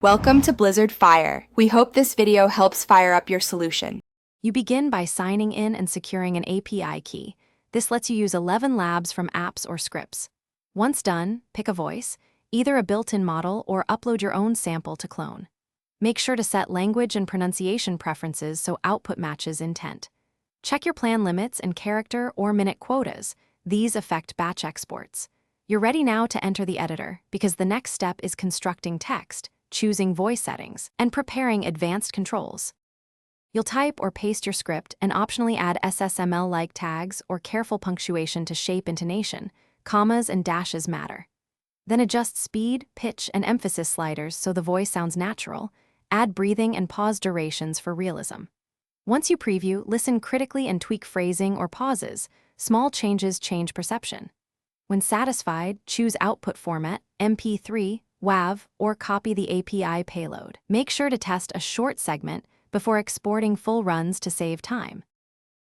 Welcome to Blizzard Fire. We hope this video helps fire up your solution. You begin by signing in and securing an API key. This lets you use Elevenlabs from apps or scripts. Once done, pick a voice, either a built-in model or upload your own sample to clone. Make sure to set language and pronunciation preferences so output matches intent. Check your plan limits and character or minute quotas. These affect batch exports. You're ready now to enter the editor because the next step is constructing text, choosing voice settings, and preparing advanced controls. You'll type or paste your script and optionally add SSML-like tags or careful punctuation to shape intonation. Commas and dashes matter. Then adjust speed, pitch, and emphasis sliders so the voice sounds natural. Add breathing and pause durations for realism. Once you preview, listen critically and tweak phrasing or pauses. Small changes change perception. When satisfied, choose output format, MP3, WAV, or copy the API payload. Make sure to test a short segment before exporting full runs to save time.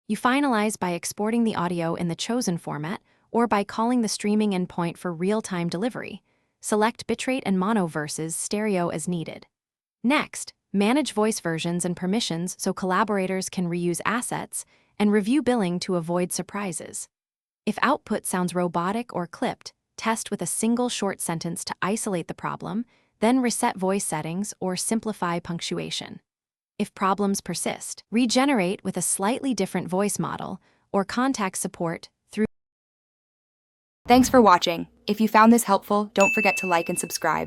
You finalize by exporting the audio in the chosen format or by calling the streaming endpoint for real-time delivery. Select bitrate and mono versus stereo as needed. Next, manage voice versions and permissions so collaborators can reuse assets and review billing to avoid surprises. If output sounds robotic or clipped, test with a single short sentence to isolate the problem, then reset voice settings or simplify punctuation. If problems persist, regenerate with a slightly different voice model or contact support through. Thanks for watching. If you found this helpful, don't forget to like and subscribe.